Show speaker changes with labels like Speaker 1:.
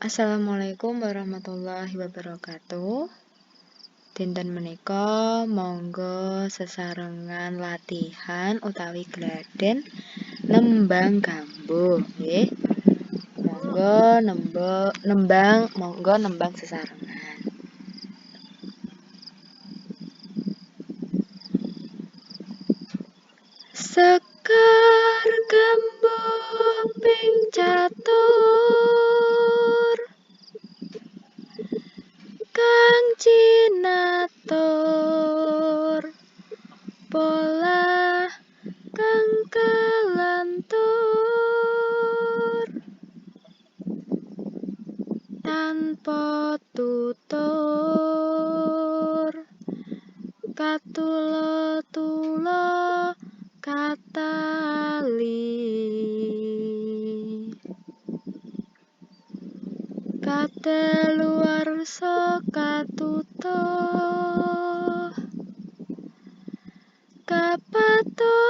Speaker 1: Assalamualaikum warahmatullahi wabarakatuh. Dinten menika monggo sesarengan latihan utawi gladen nembang gambo nggih. Monggo nembang sesarengan. Sekar gambo ping catur kang cinatur pola kang kelentur tanpa tutur katulo-tulo katali kadaluwarsa katutuh kapato